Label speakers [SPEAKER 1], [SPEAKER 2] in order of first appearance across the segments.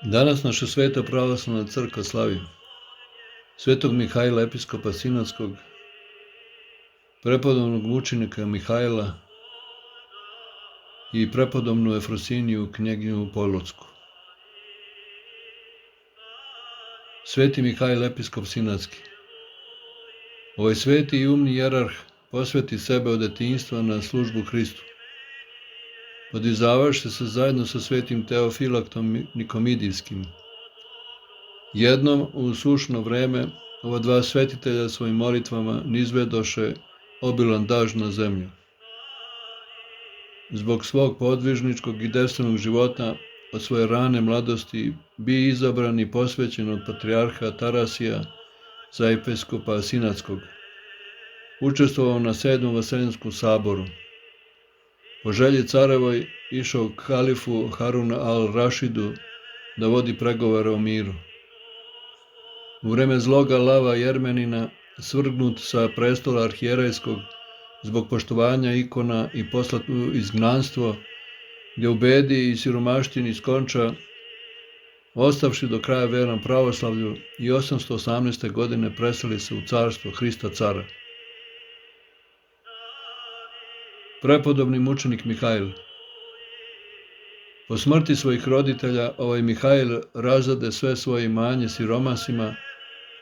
[SPEAKER 1] Danas naša Sveta pravoslavna crkva slavi Svetog Mihajla, episkopa Sinodskog, prepodobnog mučenika Mihajla i prepodobnu Efrosiniju, knjeginju Polotsku. Sveti Mihajl, episkop Sinodski. Ovaj sveti i umni jerarh posveti sebe od detinjstva na službu Hristu. Podizavaše se zajedno sa svetim Teofilaktom Nikomidijskim. Jednom u sušno vreme ova dva svetitelja svojim molitvama nizvedoše obilan dažd na zemlju. Zbog svog podvižničkog i devstvenog života od svoje rane mladosti bi izabran i posvećen od patrijarha Tarasija za episkopa Sinodskog. Učestvovao na 7. Vaselinskom saboru. Po želji carevoj išao k halifu Haruna al-Rašidu da vodi pregovore o miru. U vreme zloga Lava Jermenina, svrgnut sa prestola arhijerejskog zbog poštovanja ikona i poslat u izgnanstvo, gdje u bedi i siromaštini skonča, ostavši do kraja veran pravoslavlju, i 818. godine preseli se u carstvo Hrista cara. Prepodobni mučenik Mihajl. Po smrti svojih roditelja, ovaj Mihajl razade sve svoje imanje siromasima,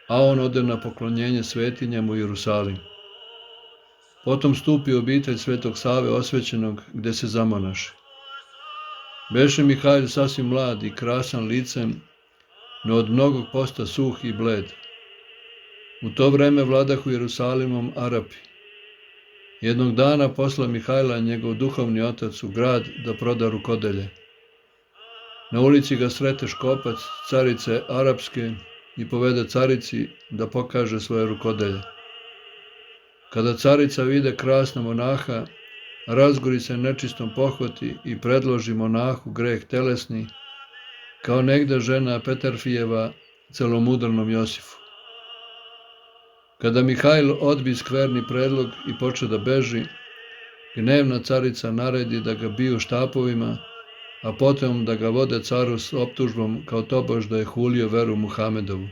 [SPEAKER 1] a on ode na poklonjenje svetinjama u Jerusalim. Potom stupi u obitelj Svetog Save osvećenog, gde se zamonaši. Beše Mihajl sasvim mlad i krasan licem, no od mnogog posta suh i bled. U to vreme vladahu Jerusalimom Arapi. Jednog dana posla Mihajla njegov duhovni otac u grad da proda rukodelje. Na ulici ga srete škopac carice arapske i povede carici da pokaže svoje rukodelje. Kada carica vide krasna monaha, razgori se nečistom pohvati i predloži monahu greh telesni, kao negde žena Petarfijeva celomudrnom Josifu. Kada Mihajl odbi skverni predlog i poče da beži, gnevna carica naredi da ga biju štapovima, a potom da ga vode caru s optužbom kao tobož da je hulio veru Muhamedovu.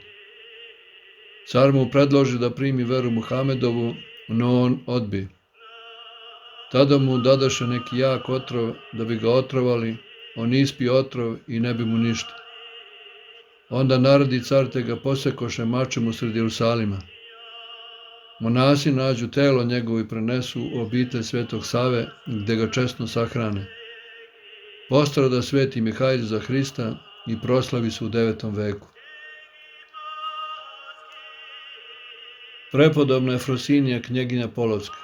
[SPEAKER 1] Car mu predloži da primi veru Muhamedovu, no on odbi. Tada mu dadaše neki jak otrov da bi ga otrovali, on ispi otrov i ne bi mu ništa. Onda naredi car te ga posekoše mačem usred Jerusalima. Monasi nađu telo njegovo i prenesu u obitelj Svetog Save, gde ga česno sahrane. Postrada sveti Mihajl za Hrista i proslavi se u 9. veku. Prepodobna Efrosinija, knjeginja Polotska.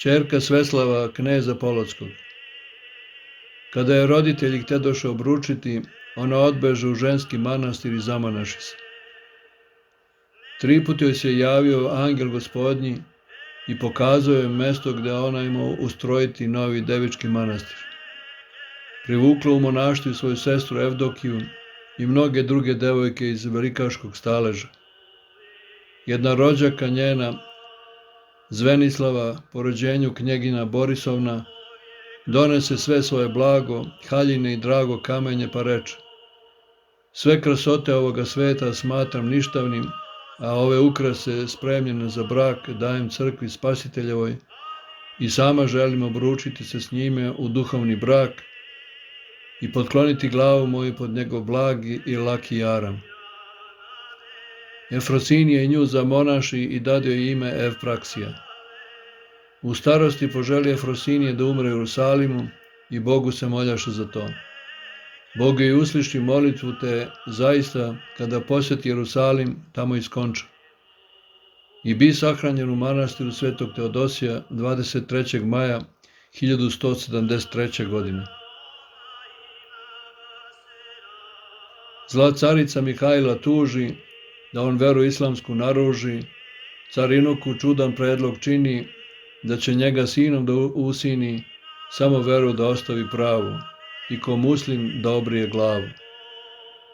[SPEAKER 1] Ćerka Sveslava, kneza Polotskog. Kada je roditelji htedoše obručiti, ona odbeže u ženski manastir i zamonaši se. 3 puta joj se javio angel Gospodnji i pokazao je mesto gde ona ima ustrojiti novi devički manastir. Privukla u monaštvo svoju sestru Evdokiju i mnoge druge devojke iz velikaškog staleža. Jedna rođaka njena, Zvenislava, po rođenju knjegina Borisovna, donese sve svoje blago, haljine i drago kamenje, pa reče: sve krasote ovoga sveta smatram ništavnim, a ove ukrase spremljene za brak dajem crkvi Spasiteljevoj i sama želim obručiti se s njime u duhovni brak i potkloniti glavu moju pod njegov blagi i laki jaram. Efrosinija i nju zamonaši i dade joj ime Evpraksija. U starosti poželi Efrosinije da umre u Jerusalimu i Bogu se moljaše za to. Bog joj usliši molitvu te zaista, kada posjeti Jerusalim, tamo i skonča. I bi sahranjen u manastiru Svetog Teodosija 23. maja 1173. godine. Zla carica Mihajla tuži da on veru islamsku naruži, car Inoku čudan predlog čini da će njega sinom da usini, samo veru da ostavi pravu i ko muslim da obrije glavu.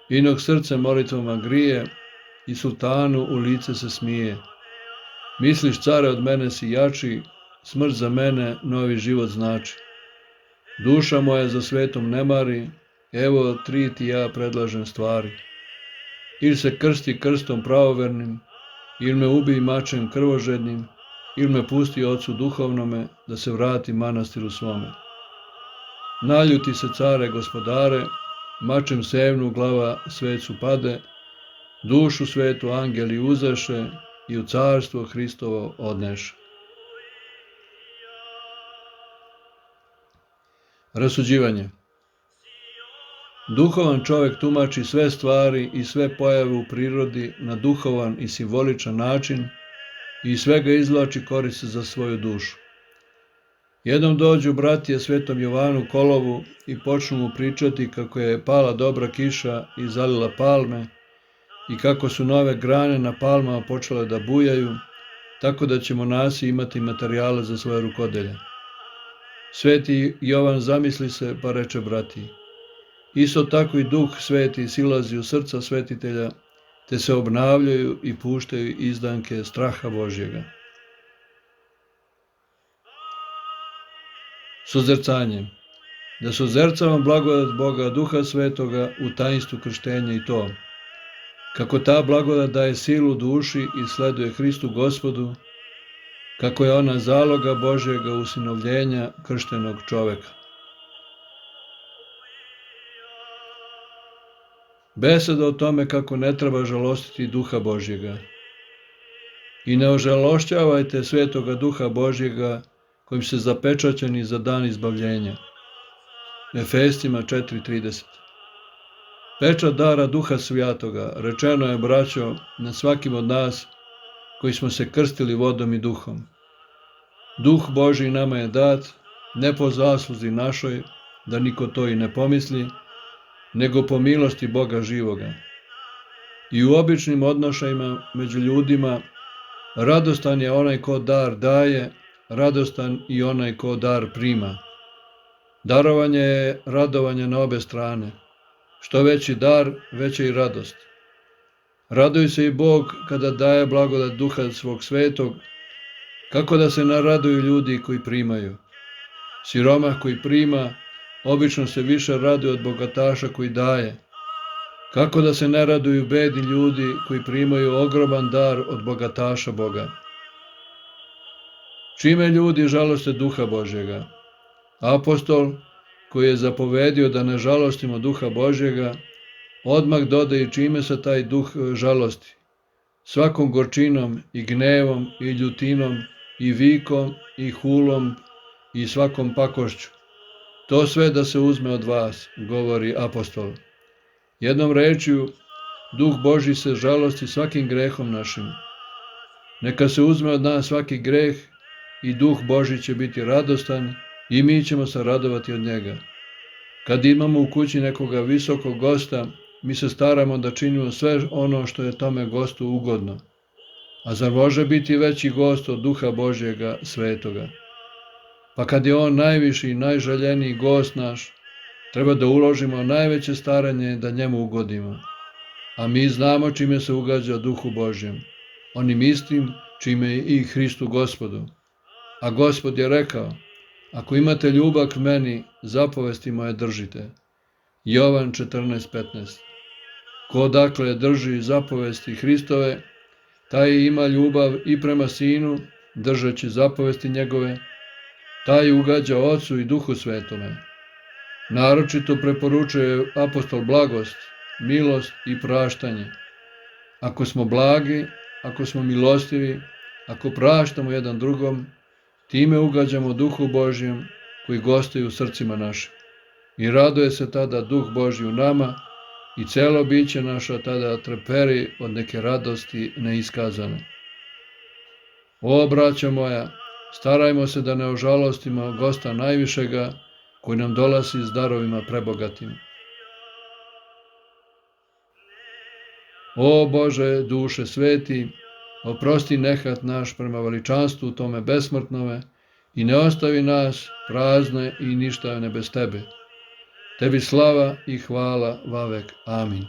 [SPEAKER 1] Inok srce molitvama grije i sultanu u lice se smije. Misliš, care, od mene si jači, smrt za mene novi život znači. Duša moja za svetom ne mari, evo 3 ti ja predlažem stvari. Ili se krsti krstom pravovernim, ili me ubij mačem krvožednim, ili me pusti ocu duhovnome da se vrati manastiru svome. Naljuti se care gospodare, mačem sevnu glava svecu pade, dušu svetu angeli uzeše i u carstvo Hristovo odneše. Rasuđivanje. Duhovan čovjek tumači sve stvari i sve pojave u prirodi na duhovan i simboličan način i iz svega izvlači korist za svoju dušu. Jednom dođu bratije svetom Jovanu Kolovu i počnu mu pričati kako je pala dobra kiša i zalila palme i kako su nove grane na palmama počele da bujaju, tako da će monasi imati materijale za svoje rukodelje. Sveti Jovan zamisli se pa reče bratiji: isto tako i Duh Sveti silazi u srca svetitelja, te se obnavljaju i puštaju izdanke straha Božjega. Suzercanje. Da suzercavam blagodat Boga Duha Svetoga u tajnstvu krštenja i to, kako ta blagodat daje silu duši i sleduje Hristu Gospodu, kako je ona zaloga Božjega usinovljenja krštenog čoveka. Beseda o tome kako ne treba žalostiti Duha Božjega. I ne ožalošćavajte Svetoga Duha Božjega, kojim ste zapečaćeni za dan izbavljenja. Efescima 4:30. Pečat dara Duha Svjatoga, rečeno je, braćo, na svakim od nas koji smo se krstili vodom i duhom. Duh Božji nama je dat, ne po zasluzi našoj, da niko to i ne pomisli, nego po milosti Boga živoga. I u običnim odnošajima među ljudima radostan je onaj ko dar daje, radostan i onaj ko dar prima. Darovanje je radovanje na obe strane. Što veći dar, veća i radost. Raduje se i Bog kada daje blagodat Duha svog svetog, kako da se naraduju ljudi koji primaju. Siromah koji prima, obično se više raduje od bogataša koji daje. Kako da se ne raduju bedni ljudi koji primaju ogroman dar od bogataša Boga. Čime ljudi žaloste Duha Božjega? Apostol, koji je zapovedio da ne žalostimo Duha Božjega, odmah dodaje čime se taj duh žalosti. Svakom gorčinom i gnevom i ljutinom i vikom i hulom i svakom pakošću. To sve da se uzme od vas, govori apostol. Jednom rečju, Duh Božji se žalosti svakim grehom našim. Neka se uzme od nas svaki greh i Duh Božji će biti radostan i mi ćemo se radovati od njega. Kad imamo u kući nekoga visokog gosta, mi se staramo da činimo sve ono što je tome gostu ugodno. A zar može biti veći gost od Duha Božjega svetoga? Pa kad je on najviši i najželjeniji gost naš, treba da uložimo najveće staranje da njemu ugodimo. A mi znamo čime se ugađa Duhu Božjem, onim istim čime i Hristu Gospodu. A Gospod je rekao: ako imate ljubav k meni, zapovesti moje držite. Jovan 14:15. Ko dakle drži zapovesti Hristove, taj ima ljubav i prema Sinu, držeći zapovesti njegove, taj ugađa Ocu i Duhu Svetome. Naročito preporučuje apostol blagost, milost i praštanje. Ako smo blagi, ako smo milostivi, ako praštamo jedan drugom, time ugađamo Duhu Božjem koji gostoji u srcima našim. I raduje se tada Duh Božji u nama i celo biće naša tada treperi od neke radosti neiskazane. O, braćo moja, starajmo se da ne ožalostimo gosta najvišega koji nam dolazi s darovima prebogatim. O Bože, duše sveti, oprosti nehat naš prema veličanstvu tome besmrtnome i ne ostavi nas prazne i ništavne bez Tebe. Tebi slava i hvala vavek. Amin.